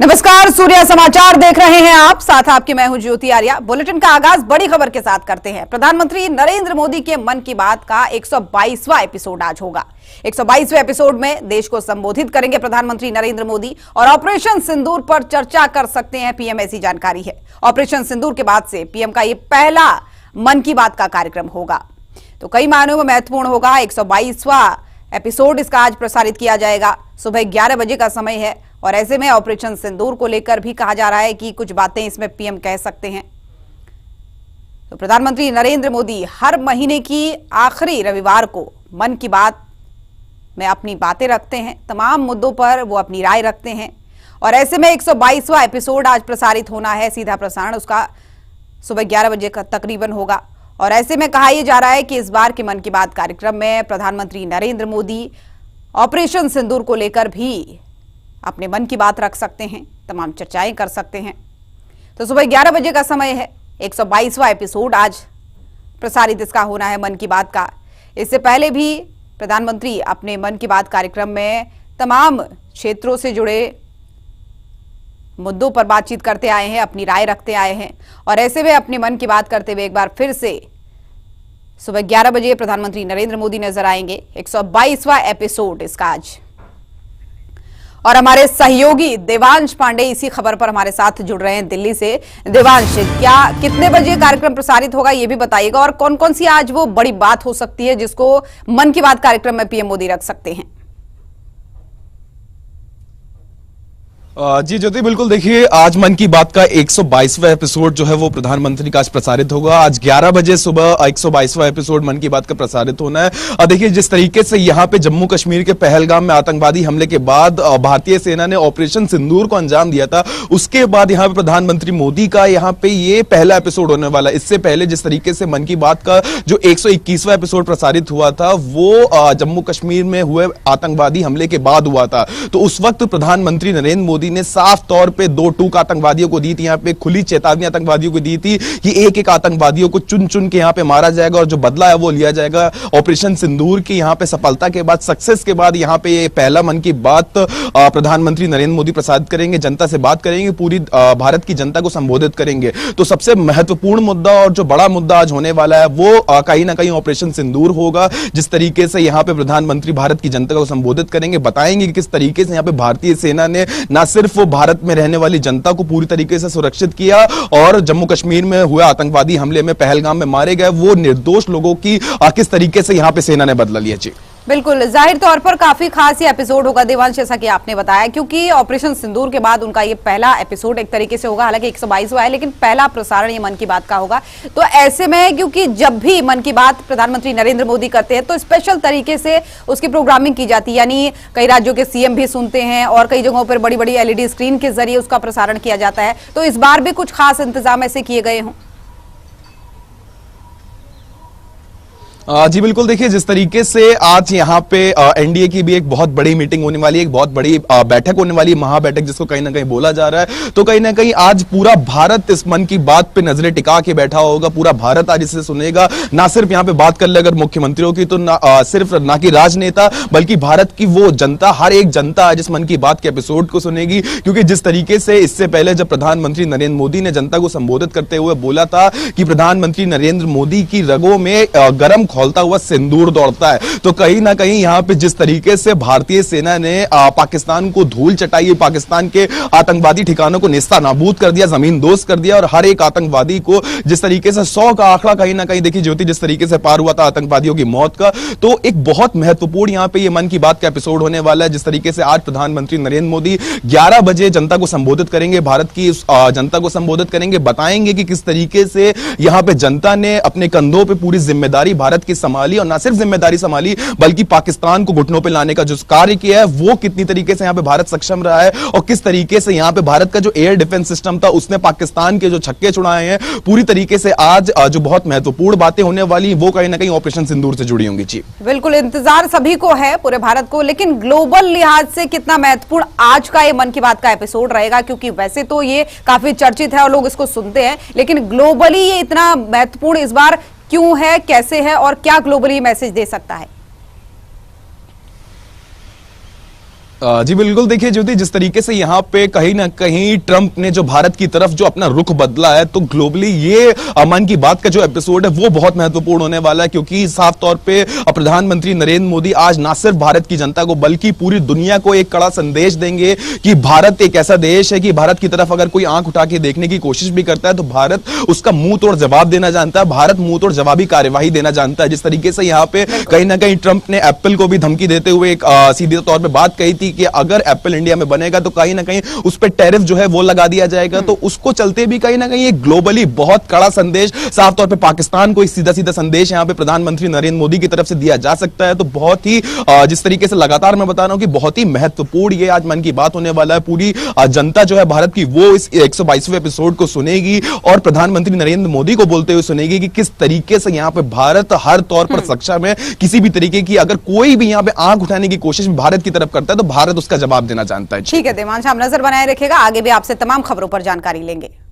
नमस्कार, सूर्या समाचार देख रहे हैं आप। साथ आपकी मैं हूं ज्योति आर्या। बुलेटिन का आगाज बड़ी खबर के साथ करते हैं। प्रधानमंत्री नरेंद्र मोदी के मन की बात का 122वां एपिसोड आज होगा। 122वें एपिसोड में देश को संबोधित करेंगे प्रधानमंत्री नरेंद्र मोदी और ऑपरेशन सिंदूर पर चर्चा कर सकते हैं पीएम, ऐसी जानकारी है। ऑपरेशन सिंदूर के बाद से पीएम का यह पहला मन की बात का कार्यक्रम होगा, तो कई मायनों में महत्वपूर्ण होगा। 122वां एपिसोड इसका आज प्रसारित किया जाएगा। सुबह 11 बजे का समय है और ऐसे में ऑपरेशन सिंदूर को लेकर भी कहा जा रहा है कि कुछ बातें इसमें पीएम कह सकते हैं। तो प्रधानमंत्री नरेंद्र मोदी हर महीने की आखिरी रविवार को मन की बात में अपनी बातें रखते हैं। तमाम मुद्दों पर वो अपनी राय रखते हैं और ऐसे में 122वां एपिसोड आज प्रसारित होना है। सीधा प्रसारण उसका सुबह 11 बजे का तकरीबन होगा और ऐसे में कहा यह जा रहा है कि इस बार के मन की बात कार्यक्रम में प्रधानमंत्री नरेंद्र मोदी ऑपरेशन सिंदूर को लेकर भी अपने मन की बात रख सकते हैं, तमाम चर्चाएं कर सकते हैं। तो सुबह 11 बजे का समय है। 122वां एपिसोड आज प्रसारित इसका होना है मन की बात का। इससे पहले भी प्रधानमंत्री अपने मन की बात कार्यक्रम में तमाम क्षेत्रों से जुड़े मुद्दों पर बातचीत करते आए हैं, अपनी राय रखते आए हैं और ऐसे में अपने मन की बात करते हुए एक बार फिर से सुबह 11 बजे प्रधानमंत्री नरेंद्र मोदी नजर आएंगे। 122वां एपिसोड इसका आज। और हमारे सहयोगी देवांश पांडे इसी खबर पर हमारे साथ जुड़ रहे हैं दिल्ली से। देवांश, क्या कितने बजे कार्यक्रम प्रसारित होगा ये भी बताइएगा और कौन कौन सी आज वो बड़ी बात हो सकती है जिसको मन की बात कार्यक्रम में पीएम मोदी रख सकते हैं? जी ज्योति, बिल्कुल। देखिए, आज मन की बात का 122वां एपिसोड जो है वो प्रधानमंत्री का आज प्रसारित होगा। आज 11 बजे सुबह 122वां एपिसोड मन की बात का प्रसारित होना है। देखिए, जिस तरीके से यहाँ पे जम्मू कश्मीर के पहलगाम में आतंकवादी हमले के बाद भारतीय सेना ने ऑपरेशन सिंदूर को अंजाम दिया था, उसके बाद यहाँ पे प्रधानमंत्री मोदी का यहाँ पे ये पहला एपिसोड होने वाला है। इससे पहले जिस तरीके से मन की बात का जो 121वां एपिसोड प्रसारित हुआ था वो जम्मू कश्मीर में हुए आतंकवादी हमले के बाद हुआ था। तो उस वक्त प्रधानमंत्री नरेंद्र मोदी ने साफ तौर पे 2 टूक आतंकवादियों को दी थी, यहाँ पे खुली चेतावनी आतंकवादियों को दी थी कि एक एक आतंकवादियों को चुन चुन के यहाँ पे मारा जाएगा और जो बदला है वो लिया जाएगा। ऑपरेशन सिंदूर की यहाँ पे सफलता के बाद, सक्सेस के बाद यहाँ पे ये पहला मन की बात प्रधानमंत्री नरेंद्र मोदी प्रसारित करेंगे, जनता से बात करेंगे, पूरी भारत की जनता को संबोधित करेंगे। तो सबसे महत्वपूर्ण मुद्दा और जो बड़ा मुद्दा आज होने वाला है वो कहीं ना कहीं ऑपरेशन सिंदूर होगा। जिस तरीके से यहाँ पे प्रधानमंत्री भारत की जनता को संबोधित करेंगे, बताएंगे कि किस तरीके से यहाँ पे भारतीय सेना ने न सिर्फ वो भारत में रहने वाली जनता को पूरी तरीके से सुरक्षित किया और जम्मू कश्मीर में हुए आतंकवादी हमले में पहलगाम में मारे गए वो निर्दोष लोगों की किस तरीके से यहां पे सेना ने बदला लिया। जी बिल्कुल, जाहिर तौर पर काफी खास ये एपिसोड होगा देवांश, जैसा कि आपने बताया, क्योंकि ऑपरेशन सिंदूर के बाद उनका ये पहला एपिसोड एक तरीके से होगा। हालांकि 122वां है लेकिन पहला प्रसारण ये मन की बात का होगा। तो ऐसे में क्योंकि जब भी मन की बात प्रधानमंत्री नरेंद्र मोदी करते हैं तो स्पेशल तरीके से उसकी प्रोग्रामिंग की जाती है, यानी कई राज्यों के सीएम भी सुनते हैं और कई जगहों पर बड़ी बड़ी एलईडी स्क्रीन के जरिए उसका प्रसारण किया जाता है। तो इस बार भी कुछ खास इंतजाम ऐसे किए गए हों? जी बिल्कुल। देखिए, जिस तरीके से आज यहाँ पे एनडीए की भी एक बहुत बड़ी मीटिंग होने वाली है, एक बहुत बड़ी बैठक होने वाली है, महाबैठक जिसको कहीं ना कहीं बोला जा रहा है। तो कहीं ना कहीं आज पूरा भारत इस मन की बात पे नजरें टिका के बैठा होगा। पूरा भारत आज इसे सुनेगा। ना सिर्फ यहाँ पे बात कर ले अगर मुख्यमंत्रियों की, तो सिर्फ ना कि राजनेता, बल्कि भारत की वो जनता, हर एक जनता आज इस मन की बात के एपिसोड को सुनेगी। क्योंकि जिस तरीके से इससे पहले जब प्रधानमंत्री नरेंद्र मोदी ने जनता को संबोधित करते हुए बोला था कि प्रधानमंत्री नरेंद्र मोदी की रगों में गर्म खोलता हुआ सिंदूर दौड़ता है, तो कहीं ना कहीं यहां पे जिस तरीके से भारतीय सेना ने पाकिस्तान को धूल चटाई, पाकिस्तान के आतंकवादी ठिकानों को नेस्ता नाबूद कर दिया, जमीन दोस्त कर दिया और हर एक आतंकवादी को जिस तरीके से 100 का आंकड़ा कहीं ना कहीं देखिए ज्योति जिस तरीके से पार हुआ था आतंकवादियों की मौत का, तो एक बहुत महत्वपूर्ण यहां पे ये मन की बात का एपिसोड होने वाला है। जिस तरीके से आज प्रधानमंत्री नरेंद्र मोदी 11 बजे जनता को संबोधित करेंगे, भारत की जनता को संबोधित करेंगे, बताएंगे कि किस तरीके से यहां पे जनता ने अपने कंधों पे पूरी जिम्मेदारी भारत की संभाली और ना सिर्फ जिम्मेदारी संभाली बल्कि पाकिस्तान को घुटनों पे लाने का जो कार्य किया है वो कितनी तरीके से यहां पे भारत सक्षम रहा है और किस तरीके से यहां पे भारत का जो एयर डिफेंस सिस्टम था उसने पाकिस्तान के जो छक्के छुड़ाए हैं। पूरी तरीके से आज जो बहुत महत्वपूर्ण बातें होने वाली वो कहीं ना कहीं ऑपरेशन सिंदूर से जुड़ी होंगी। जी बिल्कुल, इंतजार सभी को है, पूरे भारत को, लेकिन ग्लोबल लिहाज से कितना महत्वपूर्ण आज का ये मन की बात का एपिसोड रहेगा? क्योंकि वैसे तो ये काफी चर्चित है और लोग इसको सुनते हैं, लेकिन ग्लोबली ये इतना महत्वपूर्ण इस बार क्यों है, कैसे है और क्या ग्लोबली मैसेज दे सकता है? जी बिल्कुल, देखिए ज्योति, जिस तरीके से यहाँ पे कहीं ना कहीं ट्रंप ने जो भारत की तरफ जो अपना रुख बदला है, तो ग्लोबली ये मन की बात का जो एपिसोड है वो बहुत महत्वपूर्ण होने वाला है, क्योंकि साफ तौर पे प्रधानमंत्री नरेंद्र मोदी आज ना सिर्फ भारत की जनता को बल्कि पूरी दुनिया को एक कड़ा संदेश देंगे कि भारत एक ऐसा देश है कि भारत की तरफ अगर कोई आंख उठा के देखने की कोशिश भी करता है तो भारत उसका मुंह तोड़ जवाब देना जानता है, भारत मुंह तोड़ जवाबी कार्यवाही देना जानता है। जिस तरीके से यहाँ पे कहीं ना कहीं ट्रंप ने एप्पल को भी धमकी देते हुए एक सीधे तौर पे बात कही थी कि अगर एप्पल इंडिया में बनेगा तो कहीं ना कहीं उस पर टैरिफ जो है वो लगा दिया जाएगा, तो उसको चलते भी कहीं ना कहीं एक ग्लोबली बहुत कड़ा संदेश साफ तौर पे पाकिस्तान को एक सीधा सीधा संदेश यहाँ पे प्रधानमंत्री नरेंद्र मोदी की तरफ से दिया जा सकता है। तो बहुत ही जिस तरीके से लगातार मैं बता रहा हूं कि बहुत ही महत्वपूर्ण ये आज मन की बात होने वाला है। पूरी जनता जो है भारत की वो इस 122वें एपिसोड को सुनेगी और प्रधानमंत्री नरेंद्र मोदी को बोलते हुए सुनेगी कि किस तरीके से यहाँ पे भारत हर तौर पर सक्षम है, किसी भी तरीके की अगर कोई भी यहाँ पे आंख उठाने की कोशिश भारत की तरफ करता है तो भारत उसका जवाब देना जानता है। ठीक है देवांश, हम नजर बनाए रखेगा, आगे भी आपसे तमाम खबरों पर जानकारी लेंगे।